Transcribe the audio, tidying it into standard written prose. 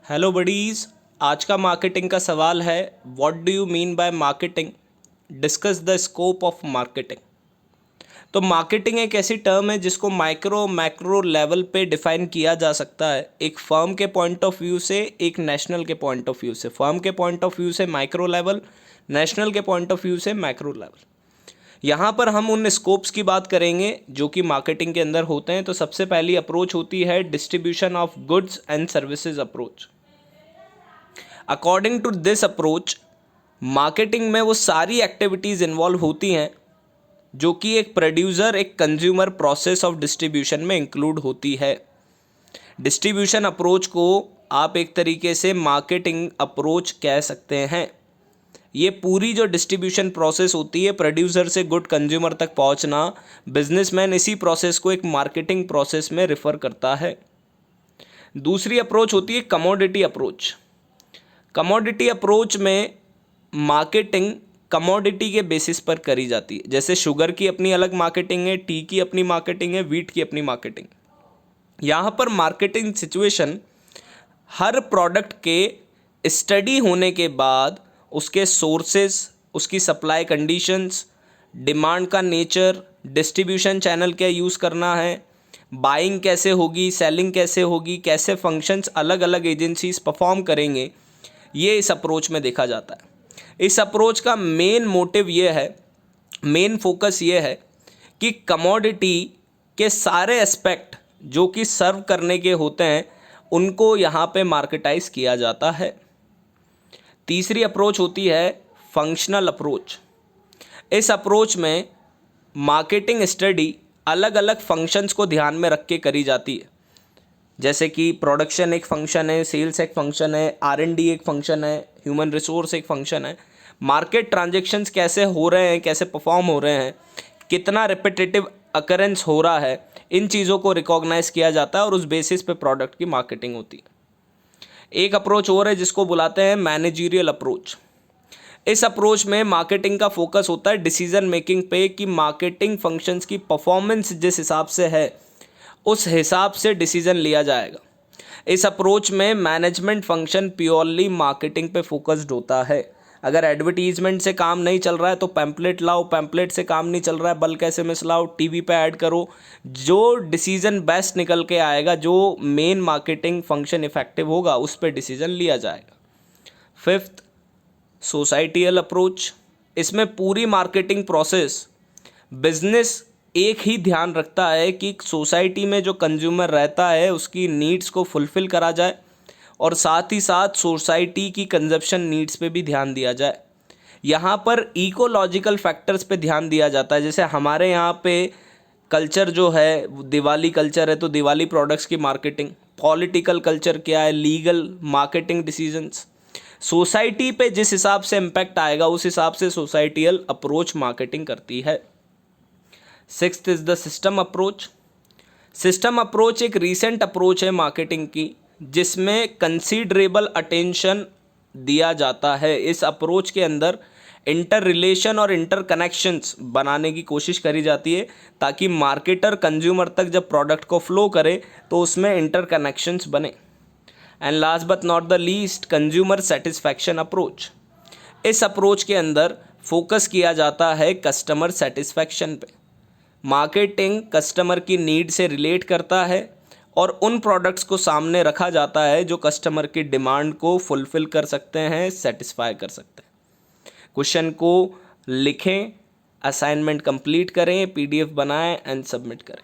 Hello buddies. आज का marketing का सवाल है, what do you mean by marketing, discuss the scope of marketing. तो मार्केटिंग एक ऐसी टर्म है जिसको माइक्रो मैक्रो लेवल पे डिफाइन किया जा सकता है, एक फर्म के पॉइंट ऑफ व्यू से, एक नेशनल के पॉइंट ऑफ व्यू से। फर्म के पॉइंट ऑफ व्यू से माइक्रो लेवल, नेशनल के पॉइंट ऑफ व्यू से मैक्रो लेवल। यहाँ पर हम उन स्कोप्स की बात करेंगे जो कि मार्केटिंग के अंदर होते हैं। तो सबसे पहली अप्रोच होती है distribution of goods and services approach. According to this approach, marketing में वो सारी एक्टिविटीज़ इन्वॉल्व होती हैं जो कि एक प्रोड्यूसर एक कंज्यूमर प्रोसेस ऑफ डिस्ट्रीब्यूशन में इंक्लूड होती है। डिस्ट्रीब्यूशन अप्रोच को आप एक तरीके से मार्केटिंग अप्रोच कह सकते हैं। ये पूरी जो डिस्ट्रीब्यूशन प्रोसेस होती है, प्रोड्यूसर से गुड कंज्यूमर तक पहुंचना, बिजनेसमैन इसी प्रोसेस को एक मार्केटिंग प्रोसेस में रिफ़र करता है। दूसरी अप्रोच होती है कमोडिटी अप्रोच। कमोडिटी अप्रोच में मार्केटिंग कमोडिटी के बेसिस पर करी जाती है। जैसे शुगर की अपनी अलग मार्केटिंग है, टी की अपनी मार्केटिंग है, वीट की अपनी मार्केटिंग। यहाँ पर मार्केटिंग सिचुएशन हर प्रोडक्ट के स्टडी होने के बाद उसके सोर्सेस, उसकी सप्लाई कंडीशंस, डिमांड का नेचर, डिस्ट्रीब्यूशन चैनल क्या यूज़ करना है, बाइंग कैसे होगी, सेलिंग कैसे होगी, कैसे फंक्शंस अलग अलग एजेंसीज परफॉर्म करेंगे, ये इस अप्रोच में देखा जाता है। इस अप्रोच का मेन मोटिव ये है, मेन फोकस ये है कि कमोडिटी के सारे एस्पेक्ट जो कि सर्व करने के होते हैं उनको यहाँ पे मार्केटाइज किया जाता है। तीसरी अप्रोच होती है फंक्शनल अप्रोच। इस अप्रोच में मार्केटिंग स्टडी अलग अलग फंक्शंस को ध्यान में रख के करी जाती है। जैसे कि प्रोडक्शन एक फंक्शन है, सेल्स एक फंक्शन है, R&D एक फंक्शन है, ह्यूमन रिसोर्स एक फंक्शन है। मार्केट ट्रांजैक्शंस कैसे हो रहे हैं, कैसे परफॉर्म हो रहे हैं, कितना रिपीटेटिव अकरेंस हो रहा है, इन चीज़ों को रिकॉग्नाइज किया जाता है और उस बेसिस पे प्रोडक्ट की मार्केटिंग होती है। एक अप्रोच और है जिसको बुलाते हैं मैनेजरियल अप्रोच। इस अप्रोच में मार्केटिंग का फोकस होता है डिसीजन मेकिंग पे कि मार्केटिंग फंक्शंस की परफॉर्मेंस जिस हिसाब से है उस हिसाब से डिसीजन लिया जाएगा। इस अप्रोच में मैनेजमेंट फंक्शन प्योरली मार्केटिंग पे फोकस्ड होता है। अगर एडवर्टीजमेंट से काम नहीं चल रहा है तो पैम्पलेट लाओ, पैम्पलेट से काम नहीं चल रहा है बल्क SMS लाओ, टीवी पे ऐड करो। जो डिसीजन बेस्ट निकल के आएगा, जो मेन मार्केटिंग फंक्शन इफेक्टिव होगा, उस पर डिसीजन लिया जाएगा। Fifth, societal approach. इसमें पूरी मार्केटिंग प्रोसेस बिजनेस एक ही ध्यान रखता है कि सोसाइटी में जो कंज्यूमर रहता है उसकी नीड्स को फुलफ़िल करा जाए और साथ ही साथ सोसाइटी की कंजप्शन नीड्स पे भी ध्यान दिया जाए। यहाँ पर इकोलॉजिकल फैक्टर्स पे ध्यान दिया जाता है। जैसे हमारे यहाँ पे कल्चर जो है, दिवाली कल्चर है तो दिवाली प्रोडक्ट्स की मार्केटिंग, पॉलिटिकल कल्चर क्या है, लीगल मार्केटिंग डिसीजंस, सोसाइटी पे जिस हिसाब से इम्पैक्ट आएगा उस हिसाब से सोसाइटियल अप्रोच मार्केटिंग करती है। Sixth is the system approach. System approach एक रीसेंट अप्रोच है मार्केटिंग की जिसमें कंसीडरेबल अटेंशन दिया जाता है। इस अप्रोच के अंदर इंटर रिलेशन और इंटर कनेक्शंस बनाने की कोशिश करी जाती है ताकि मार्केटर कंज्यूमर तक जब प्रोडक्ट को फ्लो करे तो उसमें इंटर कनेक्शंस बने। And last but not the least, consumer satisfaction approach. इस अप्रोच के अंदर फोकस किया जाता है कस्टमर सेटिस्फैक्शन पे। मार्केटिंग कस्टमर की नीड से रिलेट करता है और उन प्रोडक्ट्स को सामने रखा जाता है जो कस्टमर की डिमांड को फुलफ़िल कर सकते हैं, सेटिस्फाई कर सकते हैं। क्वेश्चन को लिखें, असाइनमेंट कंप्लीट करें, PDF बनाएं एंड सबमिट करें।